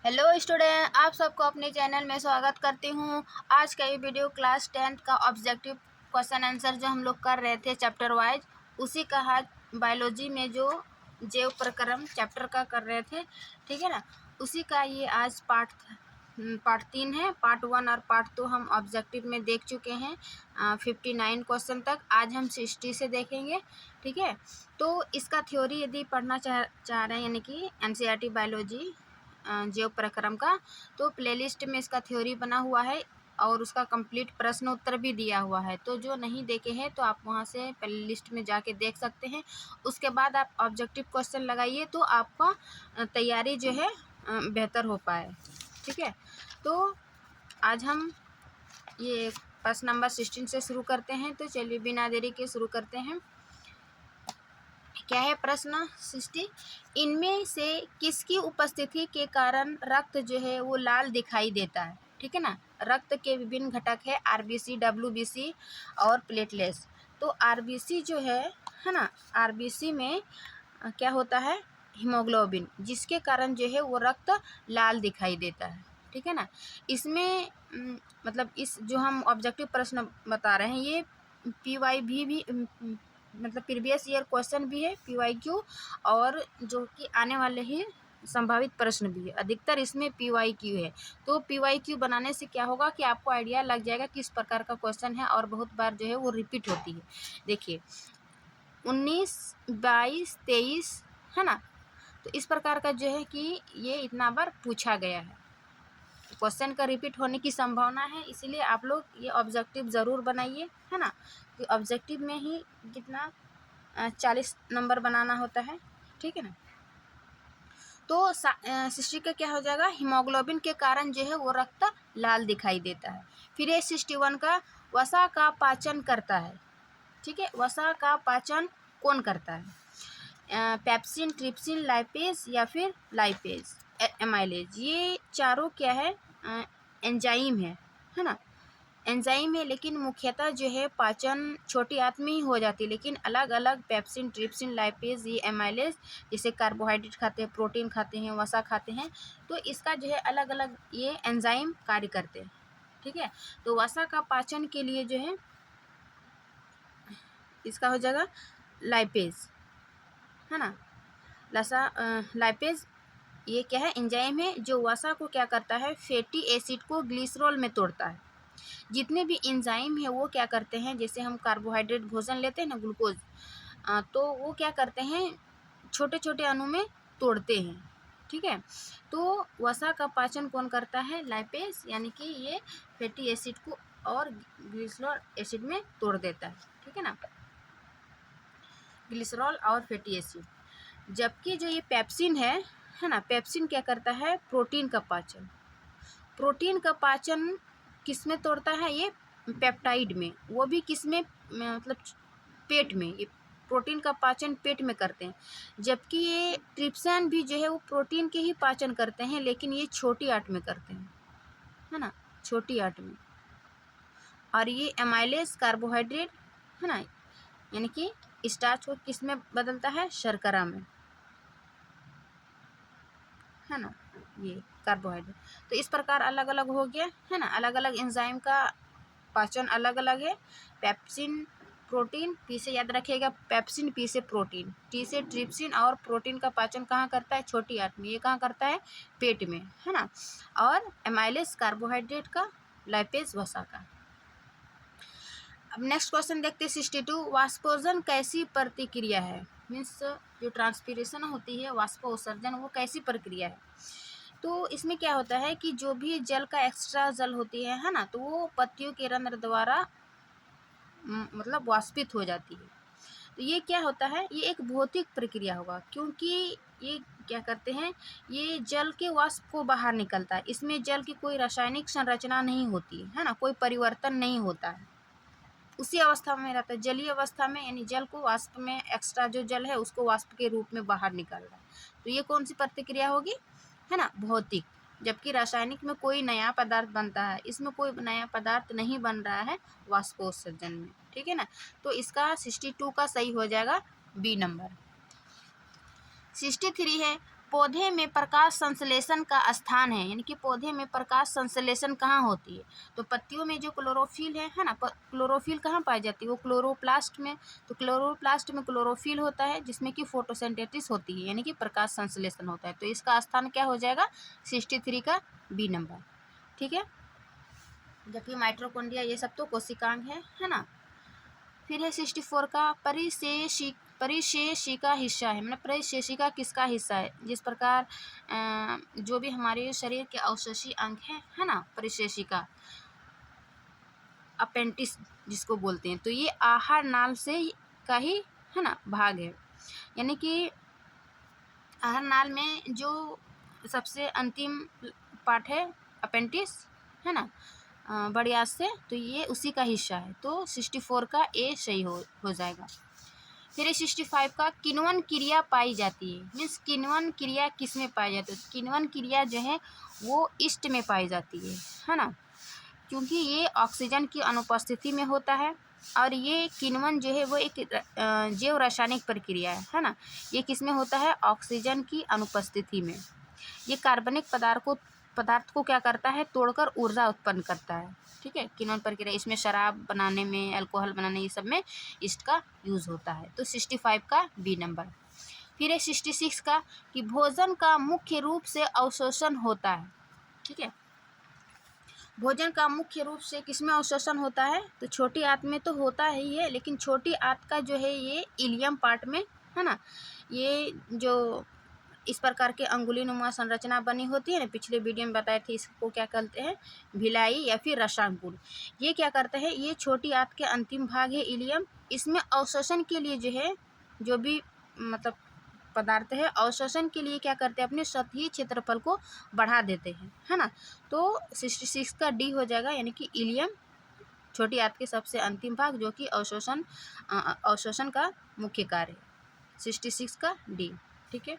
Hello student, आप सबको अपने चैनल में स्वागत करती हूँ। आज का ये वीडियो क्लास 10th का ऑब्जेक्टिव क्वेश्चन आंसर जो हम लोग कर रहे थे चैप्टर वाइज, उसी का आज बायोलॉजी में जो जैव प्रक्रम चैप्टर का कर रहे थे, ठीक है ना। उसी का ये आज पार्ट 3 है। पार्ट 1 और पार्ट 2 हम ऑब्जेक्टिव में देख चुके हैं 59 क्वेश्चन तक। आज हम 60 से देखेंगे, ठीक है। तो इसका थ्योरी यदि पढ़ना चाह रहे हैं, यानी कि एनसीईआरटी बायोलॉजी जैव प्रक्रम का, तो प्लेलिस्ट में इसका थ्योरी बना हुआ है और उसका कंप्लीट प्रश्न उत्तर भी दिया हुआ है। तो जो नहीं देखे हैं तो आप वहां से प्लेलिस्ट में जाके देख सकते हैं। उसके बाद आप ऑब्जेक्टिव क्वेश्चन लगाइए तो आपका तैयारी जो है बेहतर हो पाए, ठीक है। तो आज हम ये प्रश्न नंबर 16 से शुरू करते हैं। तो चलिए बिना देरी के शुरू करते हैं। क्या है प्रश्न 60? इनमें से किसकी उपस्थिति के कारण रक्त जो है वो लाल दिखाई देता है, ठीक है ना। रक्त के विभिन्न घटक है आरबीसी, डब्ल्यूबीसी और प्लेटलेट्स। तो आरबीसी जो है ना, आरबीसी में क्या होता है, हीमोग्लोबिन, जिसके कारण जो है वो रक्त लाल दिखाई देता है, ठीक है ना। इसमें मतलब इस जो हम ऑब्जेक्टिव प्रश्न बता रहे हैं ये पीवाई भी मतलब प्रीवियस ईयर क्वेश्चन भी है पीवाईक्यू, और जो कि आने वाले ही संभावित प्रश्न भी है। अधिकतर इसमें पीवाईक्यू है। तो पीवाईक्यू बनाने से क्या होगा कि आपको आइडिया लग जाएगा किस प्रकार का क्वेश्चन है, और बहुत बार जो है वो रिपीट होती है। देखिए 19, 22, 23 है ना। तो इस प्रकार का जो है कि ये इतना बार पूछा गया है, क्वेश्चन का रिपीट होने की संभावना है। इसीलिए आप लोग ये ऑब्जेक्टिव ज़रूर बनाइए, है ना। कि ऑब्जेक्टिव में ही कितना 40 नंबर बनाना होता है, ठीक है ना। तो सिस्टी का क्या हो जाएगा, हीमोग्लोबिन के कारण जो है वो रक्त लाल दिखाई देता है। फिर ये 61 का वसा का पाचन करता है, ठीक है। वसा का पाचन कौन करता है? पेप्सिन, ट्रिप्सिन, लाइपेज या फिर लाइपेज, एमाइलेज। ये चारों क्या है, एंजाइम है ना। एंजाइम है, लेकिन मुख्यतः जो है पाचन छोटी आंत में ही हो जाती है। लेकिन अलग अलग पेप्सिन, ट्रिप्सिन, लाइपेज, ये एमाइलेज, जैसे कार्बोहाइड्रेट खाते हैं, प्रोटीन खाते हैं, वसा खाते हैं, तो इसका जो है अलग अलग ये एंजाइम कार्य करते हैं, ठीक है। तो वसा का पाचन के लिए जो है इसका हो जाएगा लाइपेज, है ना। लाइपेज ये क्या है, एंजाइम है जो वसा को क्या करता है, फैटी एसिड को ग्लिसरॉल में तोड़ता है। जितने भी एंजाइम है वो क्या करते हैं, जैसे हम कार्बोहाइड्रेट भोजन लेते हैं ना, ग्लूकोज, तो वो क्या करते हैं, छोटे छोटे अणु में तोड़ते हैं, ठीक है। तो वसा का पाचन कौन करता है, लाइपेज, यानी कि ये फैटी एसिड को और ग्लिसरॉल एसिड में तोड़ देता है, ठीक है ना, ग्लिसरॉल और फैटी एसिड। जबकि जो ये पेप्सिन है ना, पेप्सिन क्या करता है, प्रोटीन का पाचन। प्रोटीन का पाचन किस में तोड़ता है, ये पेप्टाइड में, वो भी किस में, मतलब पेट में। ये प्रोटीन का पाचन पेट में करते हैं। जबकि ये ट्रिप्सिन भी जो है वो प्रोटीन के ही पाचन करते हैं, लेकिन ये छोटी आंत में करते हैं, है ना, छोटी आंत में। और ये एमाइलेज कार्बोहाइड्रेट, है ना, यानी कि स्टार्च को किस में बदलता है, शर्करा में, है ना, ये कार्बोहाइड्रेट। तो इस प्रकार अलग अलग हो गया, है ना। अलग अलग एंजाइम का पाचन अलग अलग है। पेप्सिन प्रोटीन, पी से याद रखिएगा, पेप्सिन, पी से प्रोटीन, टी से ट्रिप्सिन, और प्रोटीन का पाचन कहाँ करता है, छोटी आंत में। ये कहाँ करता है, पेट में, है ना। और एमाइलेज कार्बोहाइड्रेट का, लाइपेज वसा का। अब नेक्स्ट क्वेश्चन देखते हैं 62। वाष्पोजन कैसी प्रतिक्रिया है, मीन्स जो ट्रांसपीरेशन होती है, वाष्पोत्सर्जन, वो कैसी प्रक्रिया है। तो इसमें क्या होता है कि जो भी जल का एक्स्ट्रा जल होती है ना, तो वो पत्तियों के रंध्र द्वारा मतलब वाष्पित हो जाती है। तो ये क्या होता है, ये एक भौतिक प्रक्रिया होगा, क्योंकि ये क्या करते हैं, ये जल के वाष्प को बाहर निकलता है। इसमें जल की कोई रासायनिक संरचना नहीं होती है ना, कोई परिवर्तन नहीं होता है, उसी अवस्था में रहता है, जलीय अवस्था में, यानी जल को वाष्प में, एक्स्ट्रा जो जल है उसको वाष्प के रूप में बाहर निकल रहा है। तो ये कौन सी प्रतिक्रिया होगी, है ना, भौतिक। जबकि रासायनिक में कोई नया पदार्थ बनता है, इसमें कोई नया पदार्थ नहीं बन रहा है वाष्पोत्सर्जन में, ठीक है ना। तो इसका 62 का सही हो जाएगा बी नंबर। 63 है। पौधे में प्रकाश संश्लेषण का स्थान है, यानी कि पौधे में प्रकाश संश्लेषण कहाँ होती है? तो पत्तियों में जो क्लोरोफिल है ना, क्लोरोफिल कहाँ पाई जाती है? वो क्लोरोप्लास्ट में। तो क्लोरोप्लास्ट में क्लोरोफिल होता है जिसमें कि फोटोसिंथेसिस होती है, यानी कि प्रकाश संश्लेषण होता है। तो इसका स्थान क्या हो जाएगा? 63 का बी नंबर। ठीक है, जबकि माइटोकॉन्ड्रिया ये सब तो कोशिकांग है ना। फिर है 64 का परिशेषिका हिस्सा है, मतलब परिशेषिका किसका हिस्सा है? जिस प्रकार जो भी हमारे शरीर के अवशेषी अंग है ना, परिशेषिका अपेंडिक्स जिसको बोलते हैं, तो ये आहार नाल से का ही है ना भाग है, यानी कि आहार नाल में जो सबसे अंतिम पार्ट है अपेंडिक्स है ना, बड़ी आंत से, तो ये उसी का हिस्सा है। तो 64 का ए सही हो जाएगा। फिर 65 का किण्वन क्रिया पाई जाती है, मीन्स किण्वन क्रिया किस में पाई जाती है? किण्वन क्रिया जो है वो ईस्ट में पाई जाती है ना, क्योंकि ये ऑक्सीजन की अनुपस्थिति में होता है। और ये किण्वन जो है वो एक जैव रासायनिक प्रक्रिया है ना। ये किस में होता है? ऑक्सीजन की अनुपस्थिति में। ये कार्बनिक पदार्थ को क्या करता है? तोड़कर ऊर्जा उत्पन्न करता है। ठीक है, किण्वन प्रक्रिया, इसमें शराब बनाने में, अल्कोहल बनाने, ये सब में ईस्ट का यूज़ होता है। तो 65 का बी नंबर। फिर है 66 का कि भोजन का मुख्य रूप से अवशोषण होता है। ठीक है, भोजन का मुख्य रूप से किसमें अवशोषण होता है? तो छोटी आंत में तो होता ही है, लेकिन छोटी आंत का जो है ये इलियम पार्ट में है ना, ये जो इस प्रकार के अंगुलीनुमा संरचना बनी होती है ना, पिछले वीडियो में बताए थे, इसको क्या कहते हैं? भिलाई या फिर रसांकुल। ये क्या करते हैं? ये छोटी आंत के अंतिम भाग है इलियम, इसमें अवशोषण के लिए जो है, जो भी मतलब पदार्थ है, अवशोषण के लिए क्या करते हैं? अपने सतही क्षेत्रफल को बढ़ा देते हैं, है ना। तो 66 का डी हो जाएगा, यानी कि इलियम छोटी आंत के सबसे अंतिम भाग, जो कि अवशोषण का मुख्य कार्य है। 66 का डी। ठीक है,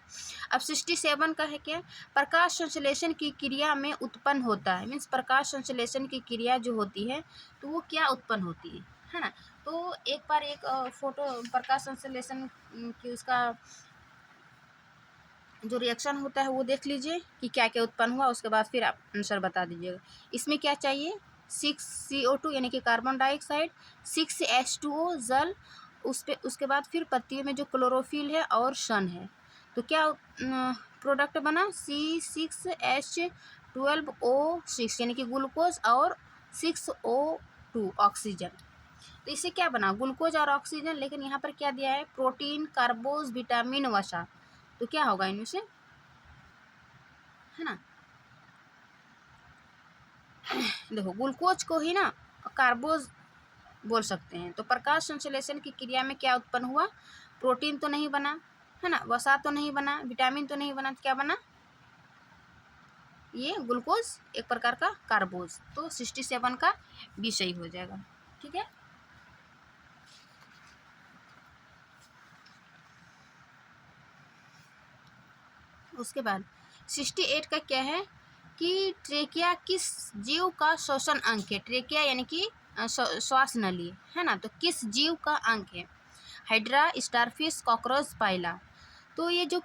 अब 67 का है क्या? प्रकाश संश्लेषण की क्रिया में उत्पन्न होता है, मीन्स प्रकाश संश्लेषण की क्रिया जो होती है तो वो क्या उत्पन्न होती है ना। तो एक बार एक फोटो प्रकाश संश्लेषण की उसका जो रिएक्शन होता है वो देख लीजिए कि क्या क्या उत्पन्न हुआ, उसके बाद फिर आप आंसर बता दीजिएगा। इसमें क्या चाहिए? 6CO2 यानी कि कार्बन डाइऑक्साइड, 6H2O जल, उसके बाद फिर पत्तियों में जो क्लोरोफिल है और सन है। तो क्या प्रोडक्ट बना? C6H12O6 यानी कि ग्लूकोज और 6O2 ऑक्सीजन। तो इससे क्या बना? ग्लूकोज और ऑक्सीजन, लेकिन यहाँ पर क्या दिया है? प्रोटीन, कार्बोज, विटामिन, वसा। तो क्या होगा इनमें से, है ना? देखो, ग्लूकोज को ही ना कार्बोज बोल सकते हैं। तो प्रकाश संश्लेषण की क्रिया में क्या उत्पन्न हुआ? प्रोटीन तो नहीं बना, है ना, वसा तो नहीं बना, विटामिन तो नहीं बना, तो क्या बना? ये ग्लूकोज, एक प्रकार का कार्बोज। तो 67 का बी सही हो जाएगा। ठीक है, उसके बाद 68 का क्या है कि ट्रेकिया किस जीव का श्वसन अंग है? ट्रेकिया यानी कि श्वास नली, है ना। तो किस जीव का अंग है? हाइड्रा, स्टारफिश, कॉकरोच, पाइला। तो ये जो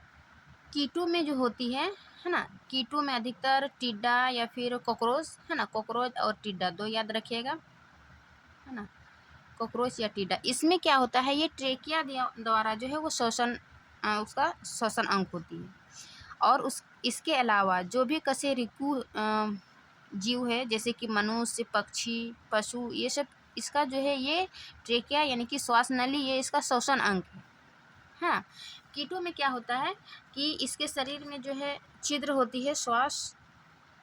कीटों में जो होती है ना, कीटों में अधिकतर टिड्डा या फिर कॉकरोच, है ना, कॉकरोच और टिड्डा दो याद रखिएगा, है ना, कॉकरोच या टिड्डा। इसमें क्या होता है? ये ट्रेकिया द्वारा जो है वो उसका श्वसन अंग होती है। और इसके अलावा जो भी कशेरुकी जीव है, जैसे कि मनुष्य, पक्षी, पशु, ये सब, इसका जो है ये ट्रेकिया यानी कि श्वास नली, ये इसका श्वसन अंग है। हाँ, कीटों में क्या होता है कि इसके शरीर में जो है छिद्र होती है, श्वास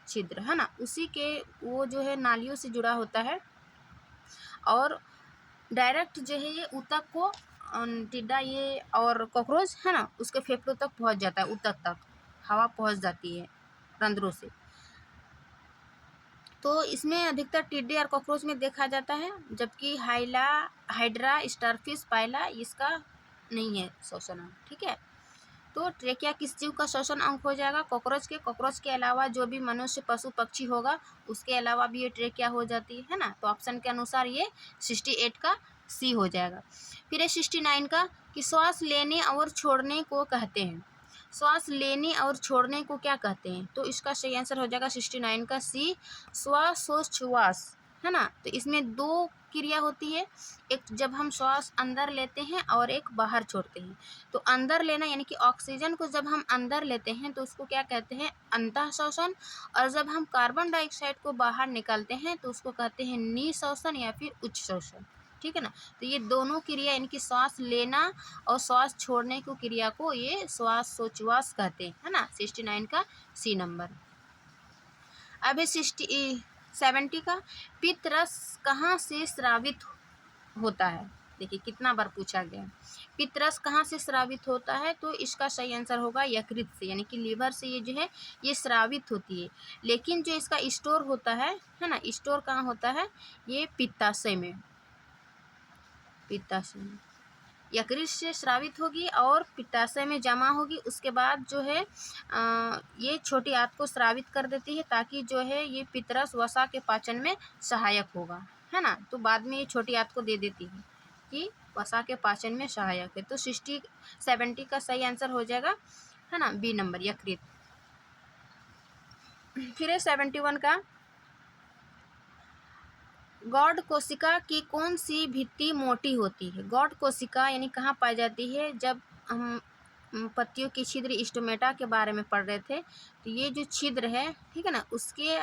छिद्र, है ना, उसी के वो जो है नालियों से जुड़ा होता है, और डायरेक्ट जो है ये ऊतक को टिड्डा ये और कॉकरोच, है ना, उसके फेफड़ों तक पहुंच जाता है, ऊतक तक हवा पहुंच जाती है रंध्रों से। तो इसमें अधिकतर टिड्डे और कॉकरोच में देखा जाता है, जबकि हाइड्रा, स्टारफिश, पाइला इसका नहीं है श्वसन अंग। ठीक है, तो ट्रेकिया किस जीव का श्वसन अंग हो जाएगा? कॉकरोच के अलावा जो भी मनुष्य, पशु, पक्षी होगा उसके अलावा भी ये ट्रेकिया हो जाती है ना। तो ऑप्शन के अनुसार ये 68 का सी हो जाएगा। फिर है 69 का कि श्वास लेने और छोड़ने को कहते हैं। श्वास लेने और छोड़ने को क्या कहते हैं? तो इसका सही आंसर हो जाएगा 69 का सी, श्वासोच्छ्वास, है ना। तो इसमें दो क्रिया होती है, एक जब हम श्वास अंदर लेते हैं और एक बाहर छोड़ते हैं। तो अंदर लेना यानी कि ऑक्सीजन को जब हम अंदर लेते हैं तो उसको क्या कहते हैं? अंतःश्वसन। और जब हम कार्बन डाइऑक्साइड को बाहर निकालते हैं तो उसको कहते हैं निःश्वसन या फिर उच्च श्वसन, ठीक है ना। तो ये दोनों क्रिया यानी कि श्वास लेना और श्वास छोड़ने को क्रिया को ये श्वासोच्छ्वास कहते हैं, है ना। 69 का सी नंबर। अभी 70 का पित्त रस कहाँ से स्रावित होता है? देखिए कितना बार पूछा गया। पित्त रस कहाँ से स्रावित होता है? तो इसका सही आंसर होगा यकृत से, यानी कि लीवर से ये जो है ये स्रावित होती है। लेकिन जो इसका स्टोर होता है ना, स्टोर कहाँ होता है? ये पित्ताशय में, पित्ताशय में यकृत से स्रावित होगी और पित्ताशय में जमा होगी। उसके बाद जो है ये छोटी आंत को स्रावित कर देती है ताकि जो है ये पित्तरस वसा के पाचन में सहायक होगा, है ना। तो बाद में ये छोटी आंत को दे देती है कि वसा के पाचन में सहायक है। तो 70 का सही आंसर हो जाएगा, है ना, बी नंबर यकृत। फिर है 71 का गॉड कोशिका की कौन सी भित्ति मोटी होती है? गॉड कोशिका यानी कहाँ पाई जाती है? जब हम पत्तियों की छिद्र स्टोमेटा के बारे में पढ़ रहे थे तो ये जो छिद्र है, ठीक है ना, उसके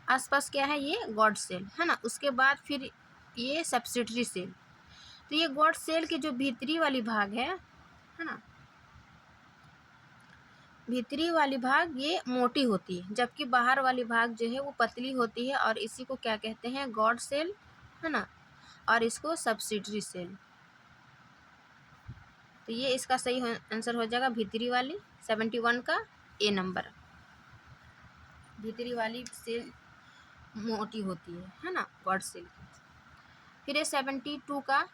आसपास क्या है? ये गॉड सेल, है ना। उसके बाद फिर ये सब्सिडरी सेल। तो ये गॉड सेल के जो भीतरी वाली भाग है ना, भीतरी वाली भाग ये मोटी होती है, जबकि बाहर वाली भाग जो है वो पतली होती है और इसी को क्या कहते हैं? गॉड सेल, है ना, और इसको सब्सिडरी सेल। तो ये इसका सही आंसर हो जाएगा भीतरी वाली, 71 का ए नंबर। भीतरी वाली सेल मोटी होती है ना, गॉड सेल की। फिर है 72 का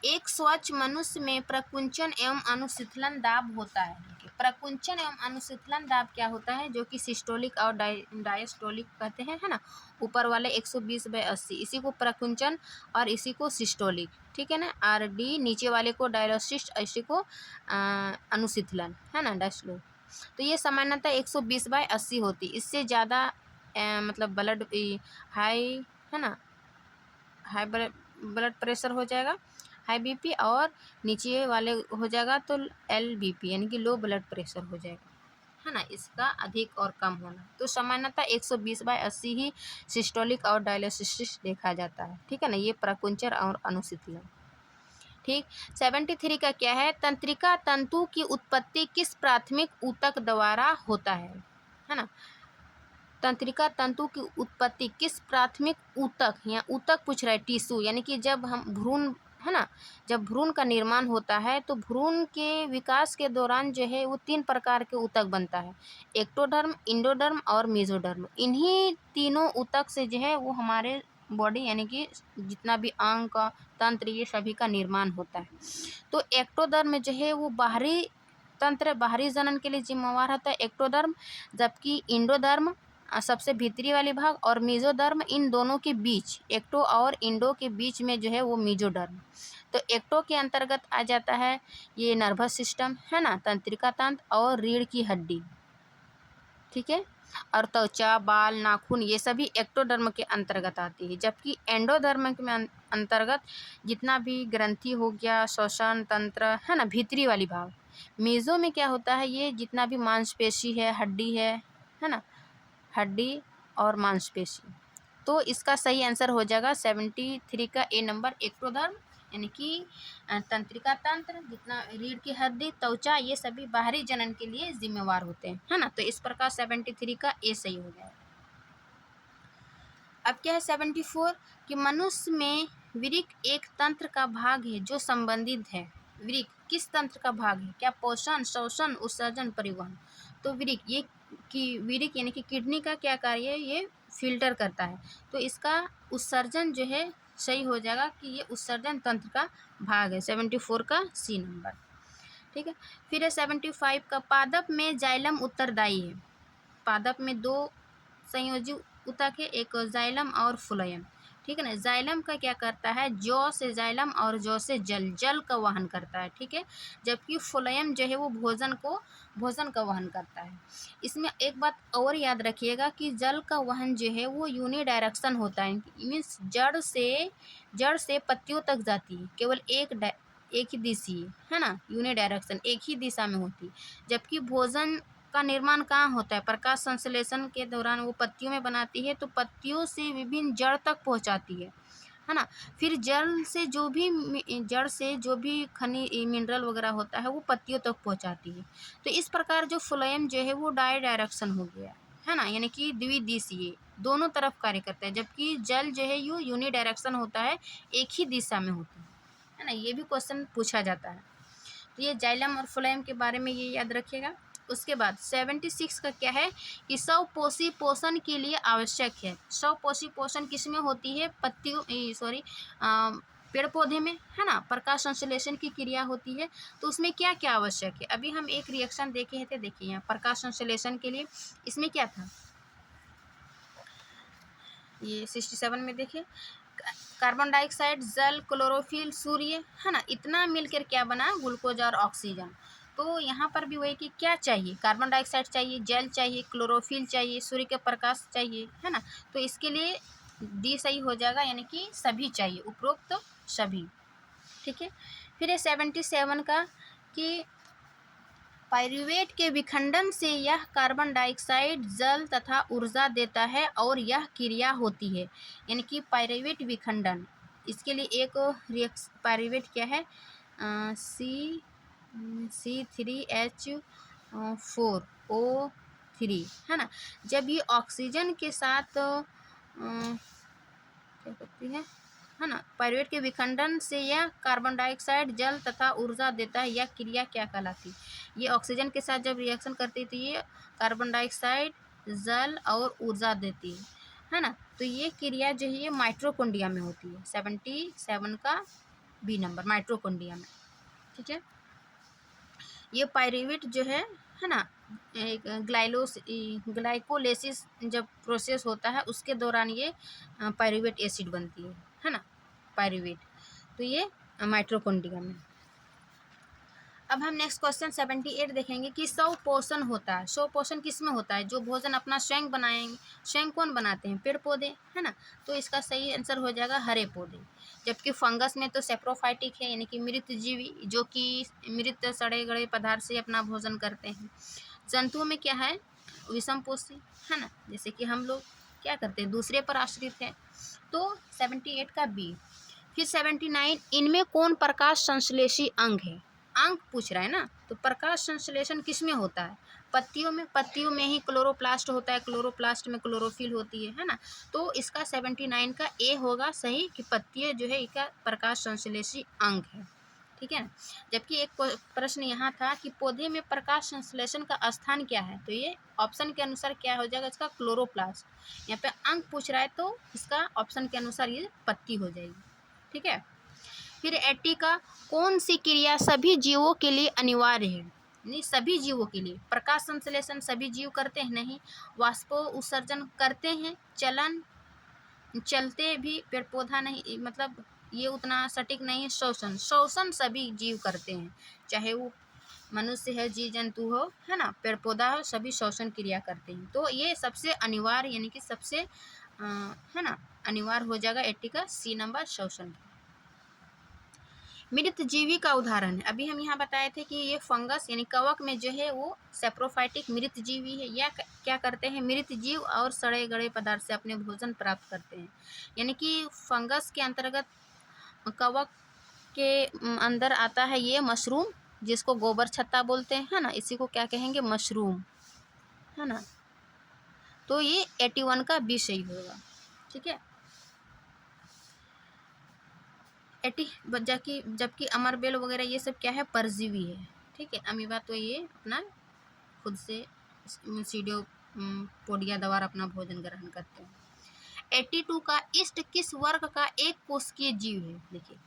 एक स्वच्छ मनुष्य में प्रकुंचन एवं अनुशीतलन दाब होता है। प्रकुंचन एवं अनुशीतलन दाब क्या होता है? जो कि सिस्टोलिक और डायस्टोलिक कहते हैं, है ना। ऊपर वाले 120/80 इसी को प्रकुंचन और इसी को सिस्टोलिक, ठीक है ना। और डी नीचे वाले को डायरोसिस्ट, इसी को अनुशीतलन, है ना, डायस्टोलिक। तो ये सामान्यतः 120/80 होती, इससे ज़्यादा मतलब ब्लड हाई, है ना, हाई ब्लड प्रेशर हो जाएगा, हाई बीपी, और नीचे वाले हो जाएगा तो LBP यानी कि लो ब्लड प्रेशर हो जाएगा, है ना। इसका अधिक और कम होना। तो सामान्यतः 120/80 ही सिस्टोलिक और डायलिसिस देखा जाता है, ठीक है ना। ये प्रकुंचन और अनुशीतलन, ठीक। 73 का क्या है? तंत्रिका तंतु की उत्पत्ति किस प्राथमिक ऊतक द्वारा होता है ना। तंत्रिका तंतु की उत्पत्ति किस प्राथमिक ऊतक, या ऊतक पूछ रहा है, टिश्यू, यानी कि जब हम भ्रूण, है ना, जब भ्रूण का निर्माण होता है तो भ्रूण के विकास के दौरान जो है वो 3 प्रकार के ऊतक बनता है, एक्टोडर्म, इंडोडर्म और मेसोडर्म। इन्हीं तीनों ऊतक से जो है वो हमारे बॉडी यानी कि जितना भी अंग का तंत्र ये सभी का निर्माण होता है। तो एक्टोडर्म जो है वो बाहरी तंत्र, बाहरी जनन के लिए जिम्मेवार होता है एक्टोडर्म, जबकि इंडोडर्म सबसे भीतरी वाली भाग और मेसोडर्म इन दोनों के बीच, एक्टो और इंडो के बीच में जो है वो मेसोडर्म। तो एक्टो के अंतर्गत आ जाता है ये नर्वस सिस्टम, है ना, तंत्रिका तंत्र और रीढ़ की हड्डी, ठीक है, और त्वचा, बाल, नाखून ये सभी एक्टोडर्म के अंतर्गत आती है। जबकि एंडोडर्म में अंतर्गत जितना भी ग्रंथि हो गया, श्वसन तंत्र, है ना, भीतरी वाली भाग। मेसो में क्या होता है? ये जितना भी मांसपेशी है, हड्डी है ना, हड्डी और मांसपेशी। तो इसका सही आंसर हो जाएगा 73 का ए नंबर, एक्टोडर्म यानी कि तंत्रिका तंत्र, जितना रीढ़ की हड्डी, त्वचा ये सभी बाहरी जनन के लिए जिम्मेवार होते हैं, है ना। तो इस प्रकार 73 का ए सही हो जाएगा। अब क्या है 74 कि मनुष्य में वृक्क एक तंत्र का भाग है जो संबंधित है। वृक्क किस तंत्र का भाग है? क्या पोषण, श्वसन, उत्सर्जन, परिवहन? तो वृक्क यानी कि किडनी का क्या कार्य है? ये फिल्टर करता है। तो इसका उत्सर्जन जो है सही हो जाएगा कि ये उत्सर्जन तंत्र का भाग है, 74 का सी नंबर, ठीक है। फिर है 75 का पादप में जाइलम उत्तरदायी है। पादप में 2 संयोजी ऊतक है, एक जाइलम और फ्लोएम, ठीक। ठीक है ना। जाइलम का क्या करता है, जौ से जाइलम और जौ से जल, जल का वहन करता है, ठीक है। जबकि फ्लोएम जो है वो भोजन का वहन करता है। इसमें एक बात और याद रखिएगा कि जल का वहन जो है वो यूनिडायरेक्शन होता है, मीन्स जड़ से पत्तियों तक जाती है, केवल एक ही दिशी है ना, यूनिडायरेक्शन, एक ही दिशा में होती है। जबकि भोजन का निर्माण कहाँ होता है, प्रकाश संश्लेषण के दौरान वो पत्तियों में बनाती है, तो पत्तियों से विभिन्न जड़ तक पहुँचाती है ना। फिर जड़ से जो भी खनिज मिनरल वगैरह होता है वो पत्तियों तक पहुंचाती है। तो इस प्रकार जो फ्लोएम जो है वो डायरेक्शन हो गया है ना, यानी कि द्विदिशीय, दोनों तरफ कार्य करता है। जबकि जल जो है यू यूनिडायरेक्शन होता है, एक ही दिशा में होता है ना। ये भी क्वेश्चन पूछा जाता है। तो ये जाइलम और फ्लोएम के बारे में ये याद रखिएगा। उसके बाद 76 का क्या है कि स्वपोषी पोषण के लिए आवश्यक है। स्वपोषी पोषण किसमें होती है, पेड़ पौधे में, है ना। प्रकाश संश्लेषण की क्रिया होती है, तो उसमें क्या क्या आवश्यक है। अभी हम एक रिएक्शन देखे थे, देखिए यहाँ प्रकाश संश्लेषण के लिए इसमें क्या था, ये 67 में देखिए, कार्बन डाइऑक्साइड, जल, क्लोरोफिल, सूर्य, है ना, इतना मिलकर क्या बना, ग्लूकोज और ऑक्सीजन। तो यहाँ पर भी वही कि क्या चाहिए, कार्बन डाइऑक्साइड चाहिए, जल चाहिए, क्लोरोफिल चाहिए, सूर्य के प्रकाश चाहिए, है ना। तो इसके लिए डी सही हो जाएगा, यानी कि सभी चाहिए, उपरोक्त तो सभी, ठीक है। फिर 77 का कि पाइरूवेट के विखंडन से यह कार्बन डाइऑक्साइड, जल तथा ऊर्जा देता है और यह क्रिया होती है, यानी कि पाइरूवेट विखंडन। इसके लिए एक पाइरूवेट क्या है, C3H4O3, है ना। जब ये ऑक्सीजन के साथ क्या करती है ना, पाइरूवेट के विखंडन से यह कार्बन डाइऑक्साइड, जल तथा ऊर्जा देता है, यह क्रिया क्या कहलाती है। ये ऑक्सीजन के साथ जब रिएक्शन करती थी, ये कार्बन डाइऑक्साइड, जल और ऊर्जा देती है ना। तो ये क्रिया जो है ये माइटोकॉन्ड्रिया में होती है। 77 का बी नंबर, माइटोकॉन्ड्रिया में, ठीक है। ये पाइरूवेट जो है ना, एक ग्लाइकोलाइसिस जब प्रोसेस होता है उसके दौरान ये पाइरूवेट एसिड बनती है ना, पाइरूवेट। तो ये माइटोकॉन्ड्रिया में। अब हम नेक्स्ट क्वेश्चन 78 देखेंगे कि स्वपोषण होता है। स्वपोषण किस में होता है, जो भोजन अपना स्वयं बनाएंगे। स्वयं कौन बनाते हैं, पेड़ पौधे, है ना। तो इसका सही आंसर हो जाएगा हरे पौधे। जबकि फंगस में तो सेप्रोफाइटिक है, यानी कि मृत जीवी, जो कि मृत सड़े गड़े पदार्थ से अपना भोजन करते हैं। जंतुओं में क्या है, विषमपोषी, है ना, जैसे कि हम लोग क्या करते हैं, दूसरे पर आश्रित है। तो 78 का बी। फिर 79, इनमें कौन प्रकाश संश्लेषी अंग है। अंग पूछ रहा है ना, तो प्रकाश संश्लेषण किस में होता है, पत्तियों में ही क्लोरोप्लास्ट होता है, क्लोरोप्लास्ट में क्लोरोफिल होती है ना। तो इसका 79 का ए होगा सही, कि पत्तियां जो है इसका प्रकाश संश्लेषी अंग है, ठीक है ना। जबकि एक प्रश्न यहाँ था कि पौधे में प्रकाश संश्लेषण का स्थान क्या है, तो ये ऑप्शन के अनुसार क्या हो जाएगा, इसका क्लोरोप्लास्ट। यहाँ पे अंग पूछ रहा है, तो इसका ऑप्शन के अनुसार ये पत्ती हो जाएगी, ठीक है। फिर 80 का, कौन सी क्रिया सभी जीवों के लिए अनिवार्य है। नहीं, सभी जीवों के लिए प्रकाश संश्लेषण सभी जीव करते हैं नहीं, वाष्पो उत्सर्जन करते हैं, चलते भी पेड़ पौधा नहीं, मतलब ये उतना सटीक नहीं है। शोषण सभी जीव करते हैं, चाहे वो मनुष्य है, जीव जंतु हो, है ना, पेड़ पौधा हो, सभी शोषण क्रिया करते हैं। तो ये सबसे अनिवार्य, यानी कि सबसे है ना, अनिवार्य हो जाएगा 80 का सी नंबर, शोषण। मृत जीवी का उदाहरण है, अभी हम यहाँ बताए थे कि ये फंगस यानी कवक में जो है वो सेप्रोफाइटिक मृत जीवी है। या क्या करते हैं, मृत जीव और सड़े गड़े पदार्थ से अपने भोजन प्राप्त करते हैं। यानी कि फंगस के अंतर्गत कवक के अंदर आता है ये मशरूम, जिसको गोबर छत्ता बोलते हैं, है ना। इसी को क्या कहेंगे, मशरूम, है ना। तो ये 81 का बी सही होगा, ठीक है। 80, जबकि अमरबेल वगैरह ये सब क्या है, परजीवी है, ठीक है। अमीबा तो ये अपना खुद से सीडियो पोडिया द्वारा अपना भोजन ग्रहण करते हैं। 82 का, इष्ट किस वर्ग का एक कोशिकीय जीव है। देखिए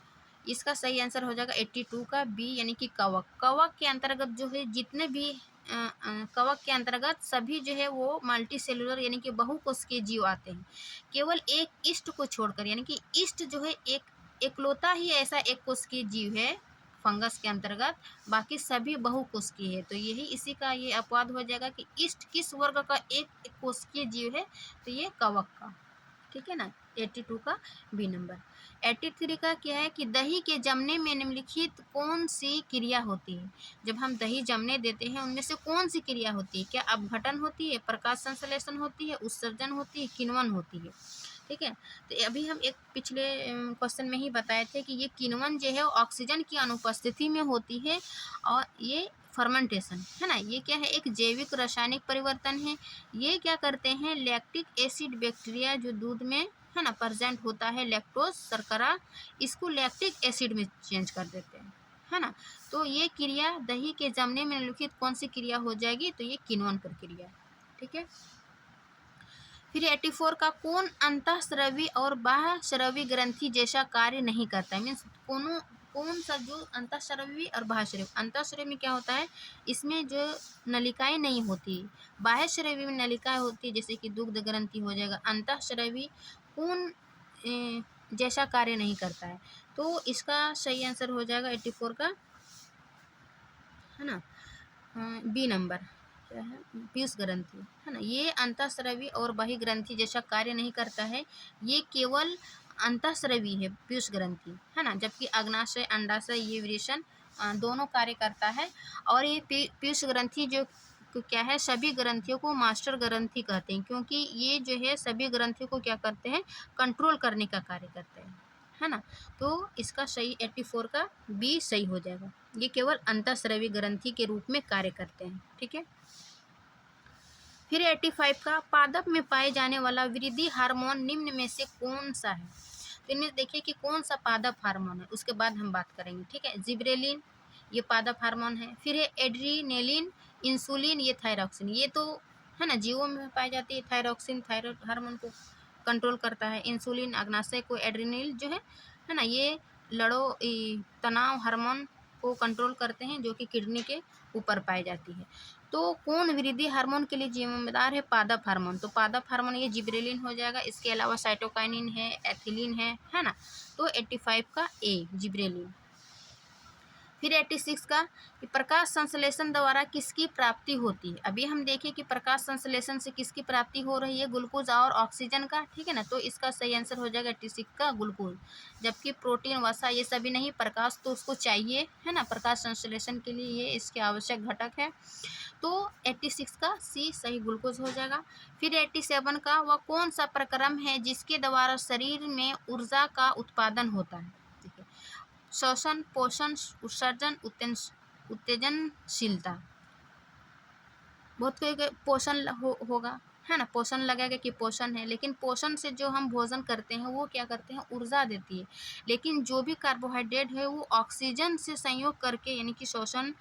इसका सही आंसर हो जाएगा 82 का बी, यानी कि कवक। कवक के अंतर्गत जो है जितने भी कवक के अंतर्गत सभी जो है वो मल्टी सेलुलर यानी कि बहुकोशिकीय जीव आते हैं। केवल एक ईस्ट को छोड़कर, यानी कि ईस्ट जो है एक एकलौता ही ऐसा एक कोशिकीय जीव है फंगस के अंतर्गत, बाकी सभी बहुकोशिकीय है। तो यही इसी का ये अपवाद हो जाएगा कि ईस्ट किस वर्ग का एक कोशिकीय जीव है, तो ये कवक का। ठीक है ना। 82 का बी नंबर। 83 का क्या है कि दही के जमने में निम्नलिखित कौन सी क्रिया होती है। जब हम दही जमने देते हैं उनमें से कौन सी क्रिया होती है? क्या अपघटन होती है, प्रकाश संश्लेषण होती है, उत्सर्जन होती है, किण्वन होती है? ठीक है। तो अभी हम एक पिछले क्वेश्चन में ही बताए थे कि ये किण्वन जो है ऑक्सीजन की अनुपस्थिति में होती है, और ये फर्मेंटेशन है ना, ये क्या है? एक जैविक रासायनिक परिवर्तन है। ये क्या करते हैं? लैक्टिक एसिड बैक्टीरिया जो दूध में है ना प्रेजेंट होता है, लैक्टोज शर्करा, इसको लैक्टिक एसिड में चेंज कर देते हैं, है ना। तो ये क्रिया दही के जमने में निम्नलिखित कौन सी क्रिया हो जाएगी? तो ये किण्वन प्रक्रिया। ठीक है। फिर 84 का कौन अंतःस्रावी और बाह्यस्रावी ग्रंथि जैसा कार्य नहीं करता है? मीन्स कौन सा जो अंतःस्रावी और बाह्यस्रावी। अंतःस्रावी में क्या होता है? इसमें जो नलिकाएं नहीं होती, बाह्यस्रावी में नलिकाएं होती, जैसे कि दुग्ध ग्रंथि हो जाएगा। अंतःस्रावी कौन जैसा कार्य नहीं करता है? तो इसका सही आंसर हो जाएगा 84 का, है ना, बी नंबर। क्या है? पीयूष ग्रंथि, है ना। ये अंतःस्रावी और बाह्य ग्रंथि जैसा कार्य नहीं करता है, ये केवल अंतःस्रावी है पीयूष ग्रंथि, है ना। जबकि अग्नाशय अंडाशय ये वृषण दोनों कार्य करता है। और ये पीयूष ग्रंथि जो क्या है, सभी ग्रंथियों को मास्टर ग्रंथि कहते हैं, क्योंकि ये जो है सभी ग्रंथियों को क्या करते हैं? कंट्रोल करने का कार्य करते हैं, है ना। तो इसका सही 84 का बी सही हो जाएगा। ये केवल अंतःस्रावी ग्रंथि के रूप में कार्य करते हैं। ठीक है। फिर 85 का पादप में पाए जाने वाला वृद्धि हार्मोन निम्न में से कौन सा है? तो इनमें देखिए कि कौन सा पादप हार्मोन है, उसके बाद हम बात करेंगे। ठीक है। जिब्रेलिन ये पादप हार्मोन है। फिर है एड्रीनेलिन, इंसुलिन, ये थायरॉक्सिन, ये तो है ना जीवों में पाई जाती है। थायरॉक्सिन थायराइड हार्मोन को कंट्रोल करता है। इंसुलिन अग्नाशय को, एड्रीनल जो है ना, ये तनाव हार्मोन को कंट्रोल करते हैं, जो कि किडनी के ऊपर पाई जाती है। तो कौन वृद्धि हार्मोन के लिए जिम्मेदार है? पादप हार्मोन। तो पादप हार्मोन ये जिब्रेलिन हो जाएगा। इसके अलावा साइटोकाइनिन है, एथिलीन है ना। तो 85 का ए जिब्रेलिन। फिर 86 का कि प्रकाश संश्लेषण द्वारा किसकी प्राप्ति होती है? अभी हम देखें कि प्रकाश संश्लेषण से किसकी प्राप्ति हो रही है? ग्लूकोज और ऑक्सीजन का। ठीक है ना। तो इसका सही आंसर हो जाएगा 86 का ग्लूकोज। जबकि प्रोटीन वसा ये सभी नहीं, प्रकाश तो उसको चाहिए, है ना, प्रकाश संश्लेषण के लिए ये इसके आवश्यक घटक है। तो 86 का सी सही ग्लूकोज हो जाएगा। फिर 87 का वह कौन सा प्रक्रम है जिसके द्वारा शरीर में ऊर्जा का उत्पादन होता है? श्वसन, पोषण, उत्सर्जन, उत्तेजनशीलता। बहुत कोई पोषण होगा, है ना, पोषण लगेगा कि पोषण है, लेकिन पोषण से जो हम भोजन करते हैं वो क्या करते हैं? ऊर्जा देती है। लेकिन जो भी कार्बोहाइड्रेट है वो ऑक्सीजन से संयोग करके, यानी कि श्वसन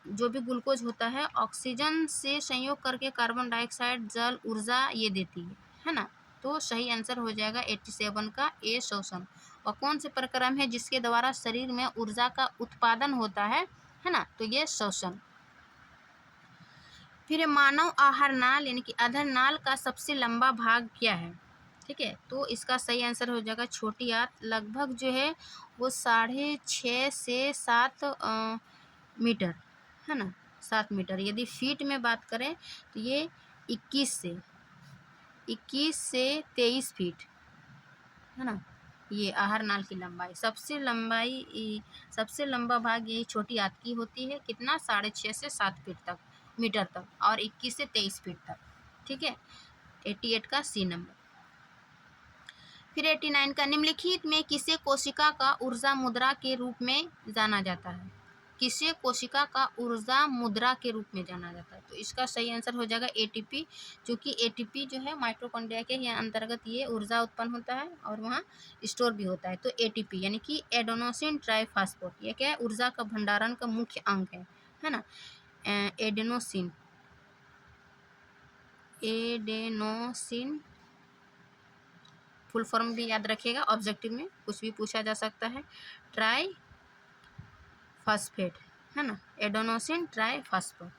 जो भी ग्लूकोज होता है ऑक्सीजन से संयोग करके कार्बन डाइऑक्साइड, जल, ऊर्जा ये देती है ना। तो सही आंसर हो जाएगा 87 का ए श्वसन। और कौन से प्रक्रम है जिसके द्वारा शरीर में ऊर्जा का उत्पादन होता है ना, तो ये श्वसन। फिर मानव आहार नाल यानी कि अधर नाल का सबसे लंबा भाग क्या है? ठीक है। तो इसका सही आंसर हो जाएगा छोटी आंत। लगभग जो है वो 6.5 से 7 मीटर, है ना, 7 मीटर। यदि फीट में बात करें तो ये 21 से 23 फीट, है ना। ये आहार नाल की लंबाई, सबसे लंबा भाग यही छोटी आंत की होती है। कितना? 6.5 से 7 फीट तक, मीटर तक, और 21 से 23 फीट तक। ठीक है। 88 का सी नंबर। फिर 89 का निम्नलिखित में किसे कोशिका का ऊर्जा मुद्रा के रूप में जाना जाता है? किसे कोशिका का ऊर्जा मुद्रा के रूप में जाना जाता है? तो इसका सही आंसर हो जाएगा एटीपी, क्योंकि एटीपी जो है माइटोकॉन्ड्रिया के ही अंतर्गत ये ऊर्जा उत्पन्न होता है और वहाँ स्टोर भी होता है। तो एटीपी यानी कि एडेनोसिन ट्राइफॉस्फेट, ये क्या है? ऊर्जा का भंडारण का मुख्य अंग है ना। एडेनोसिन फुल फॉर्म भी याद रखिएगा, ऑब्जेक्टिव में कुछ भी पूछा जा सकता है। ट्राई फॉस्फेट, है ना, एडेनोसिन ट्राइफॉस्फेट।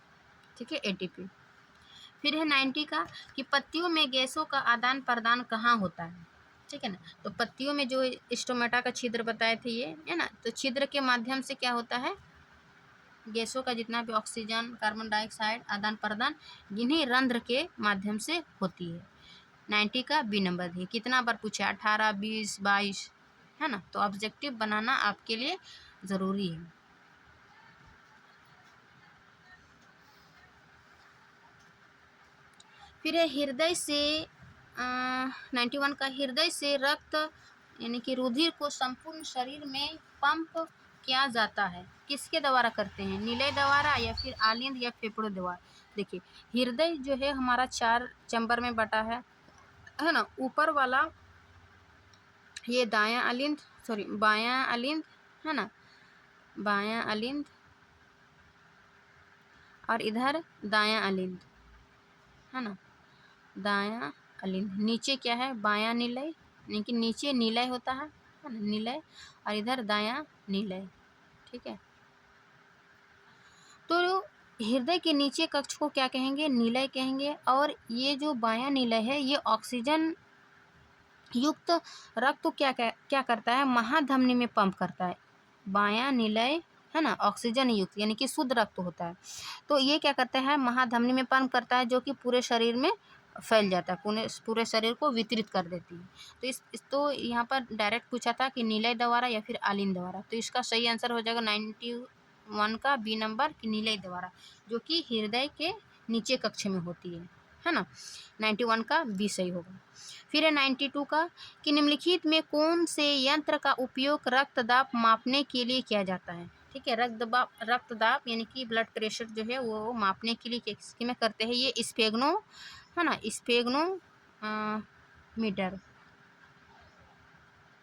ठीक है, एटीपी। फिर है 90 का कि पत्तियों में गैसों का आदान प्रदान कहाँ होता है, ठीक है ना। तो पत्तियों में जो स्टोमेटा का छिद्र बताए थे ये, है ना, तो छिद्र के माध्यम से क्या होता है, गैसों का जितना भी ऑक्सीजन, कार्बन डाइऑक्साइड आदान प्रदान इन्हीं रंध्र के माध्यम से होती है। 90 का बी नंबर है। कितना बार पूछा, 18, 20, 22, है ना। तो ऑब्जेक्टिव बनाना आपके लिए ज़रूरी है। फिर है हृदय से 91 का, हृदय से रक्त यानी कि रुधिर को संपूर्ण शरीर में पंप किया जाता है, किसके द्वारा करते हैं, नीले द्वारा या फिर आलिंद या फेफड़ों द्वारा। देखिए हृदय जो है हमारा 4 चैम्बर में बटा है ना। ऊपर वाला ये दायां अलिंद, सॉरी बायां अलिंद, है ना, बायां अलिंद, और इधर दायां अलिंद, है ना, दायां अलिंद। नीचे क्या है, बायां निलय, यानी कि नीचे निलय होता है ना, निलय, और इधर दायां निलय, ठीक है। तो हृदय के नीचे कक्ष को क्या कहेंगे, निलय कहेंगे। और ये जो बायां निलय है ये ऑक्सीजन युक्त रक्त को क्या करता है, महाधमनी में पंप करता है। बायां निलय, है ना, ऑक्सीजन युक्त यानी कि शुद्ध रक्त होता है। तो ये क्या करता है, महाधमनी में पंप करता है, जो कि पूरे शरीर में फैल जाता है, पूरे शरीर को वितरित कर देती है। तो तो यहाँ पर डायरेक्ट पूछा था कि नीलय द्वारा या फिर आलिंद द्वारा। तो इसका सही आंसर हो जाएगा 91 का बी नंबर की नीलय द्वारा, जो कि हृदय के नीचे कक्ष में होती है ना। 91 का बी सही होगा। फिर है 92 का कि निम्नलिखित में कौन से यंत्र का उपयोग रक्तदाब मापने के लिए किया जाता है, ठीक है। रक्तदाब यानी कि ब्लड प्रेशर जो है वो मापने के लिए किसके में करते हैं, ये स्पेग्नो, है ना, स्पेग्नो मीटर,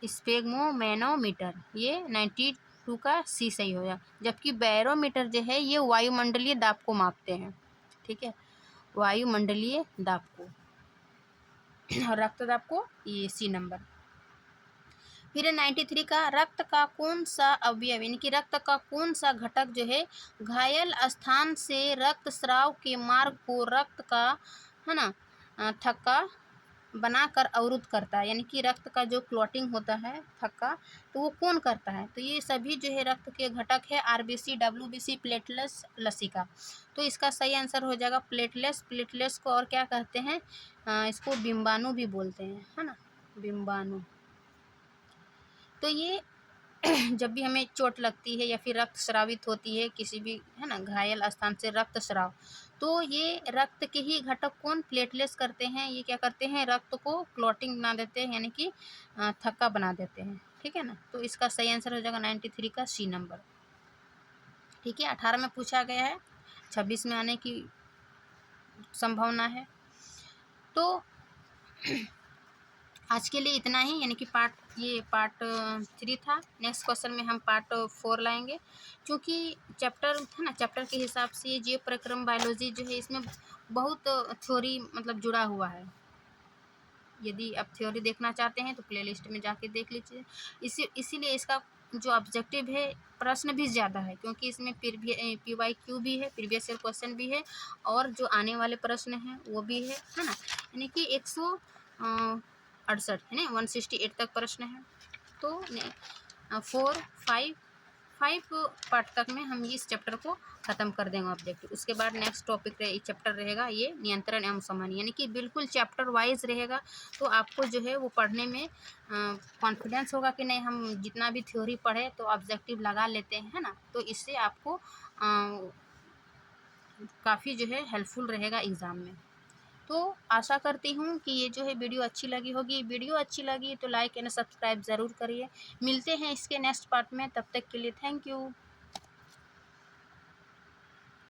स्पेग्मोमैनोमीटर, ये 92 का सी सही होगा। जबकि बैरोमीटर जो है ये वायुमंडलीय दाब को मापते हैं, ठीक है, वायुमंडलीय दाब को, और रक्तदाब को ये सी नंबर। फिर 93 का रक्त का कौन सा अवयव यानी कि रक्त का कौन सा घटक जो है घायल स्थान से रक्त स्राव के मार्ग को रक्त का, है ना, थक्का बनाकर अवरुद्ध करता है। यानी कि रक्त का जो क्लॉटिंग होता है, थक्का, तो वो कौन करता है, तो ये सभी जो है रक्त के घटक है, आरबीसी, डब्ल्यूबीसी, प्लेटलेट्स, लसिका। तो इसका सही आंसर हो जाएगा प्लेटलेट्स। प्लेटलेट्स को और क्या कहते हैं, इसको बिम्बाणु भी बोलते हैं, है ना, बिम्बाणु। तो ये जब भी हमें चोट लगती है या फिर रक्त स्रावित होती है किसी भी, है ना, घायल स्थान से रक्त स्राव, तो ये रक्त के ही घटक कौन, प्लेटलेट्स करते हैं। ये क्या करते हैं, रक्त को क्लॉटिंग बना देते हैं, यानी कि थक्का बना देते हैं, ठीक है ना। तो इसका सही आंसर हो जाएगा 93 का सी नंबर, ठीक है। 18 में पूछा गया है, 26 में आने की संभावना है। तो आज के लिए इतना ही, यानी कि पार्ट 3 था। नेक्स्ट क्वेश्चन में हम पार्ट 4 लाएंगे, क्योंकि चैप्टर, है ना, चैप्टर के हिसाब से ये जीव परिक्रम बायोलॉजी जो है इसमें बहुत थ्योरी मतलब जुड़ा हुआ है। यदि आप थ्योरी देखना चाहते हैं तो प्लेलिस्ट में जाके देख लीजिए। इसीलिए इसका जो ऑब्जेक्टिव है प्रश्न भी ज़्यादा है, क्योंकि इसमें PYQ भी है, प्रीवियस ईयर क्वेश्चन भी है, और जो आने वाले प्रश्न हैं वो भी है ना। यानी कि 168 है ना, 168 तक प्रश्न है। तो 5 पार्ट तक में हम इस चैप्टर को ख़त्म कर देंगे ऑब्जेक्टिव। उसके बाद नेक्स्ट टॉपिक चैप्टर रहेगा ये नियंत्रण एवं समन्वय, यानी कि बिल्कुल चैप्टर वाइज रहेगा। तो आपको जो है वो पढ़ने में कॉन्फिडेंस होगा कि नहीं, हम जितना भी थ्योरी पढ़े तो ऑब्जेक्टिव लगा लेते हैं, है ना। तो इससे आपको काफ़ी जो है हेल्पफुल रहेगा एग्ज़ाम में। तो आशा करती हूँ कि ये जो है वीडियो अच्छी लगी होगी। वीडियो अच्छी लगी तो लाइक एंड सब्सक्राइब ज़रूर करिए। मिलते हैं इसके नेक्स्ट पार्ट में, तब तक के लिए थैंक यू।